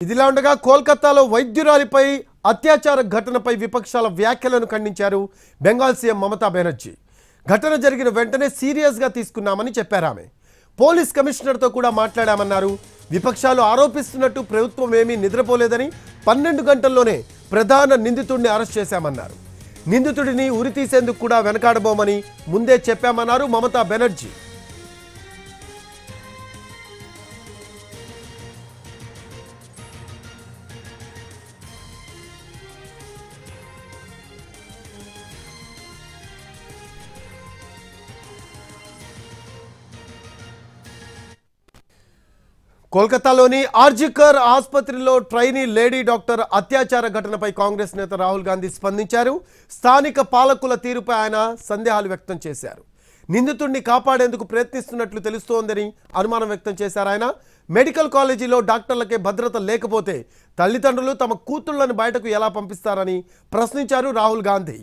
ఇదిలా ఉండగా కోల్కతాలో వైద్యురాలిపై అత్యాచార ఘటనపై విపక్షాల వ్యాఖ్యలను ఖండించారు బెంగాల్ సీఎం మమతా బెనర్జీ. ఘటన జరిగిన వెంటనే సీరియస్ గా తీసుకున్నామని చెప్పారు. ఆమె పోలీస్ కమిషనర్ తో కూడా మాట్లాడామన్నారు. విపక్షాలు ఆరోపిస్తున్నట్టు ప్రభుత్వం ఏమీ నిద్రపోలేదని 12 గంటల్లోనే ప్రధాన నిందితుడిని అరెస్ట్ చేశామన్నారు. నిందితుడిని ఉరి తీసేందుకు కూడా వెనకాడబోమని ముందే చెప్పామన్నారు మమతా బెనర్జీ. కోల్కతాలోని ఆర్జికర్ ఆసుపత్రిలో ట్రైనీ లేడీ డాక్టర్ అత్యాచార ఘటనపై కాంగ్రెస్ నేత రాహుల్ గాంధీ స్పందించారు. స్థానిక పాలకుల తీరుపై ఆయన సందేహాలు వ్యక్తం చేశారు. నిందితుడిని కాపాడేందుకు ప్రయత్నిస్తున్నట్లు తెలుస్తోందని అనుమానం వ్యక్తం చేశారు. ఆయన మెడికల్ కాలేజీలో డాక్టర్లకే భద్రత లేకపోతే తల్లిదండ్రులు తమ కూతుళ్లను బయటకు ఎలా పంపిస్తారని ప్రశ్నించారు రాహుల్ గాంధీ.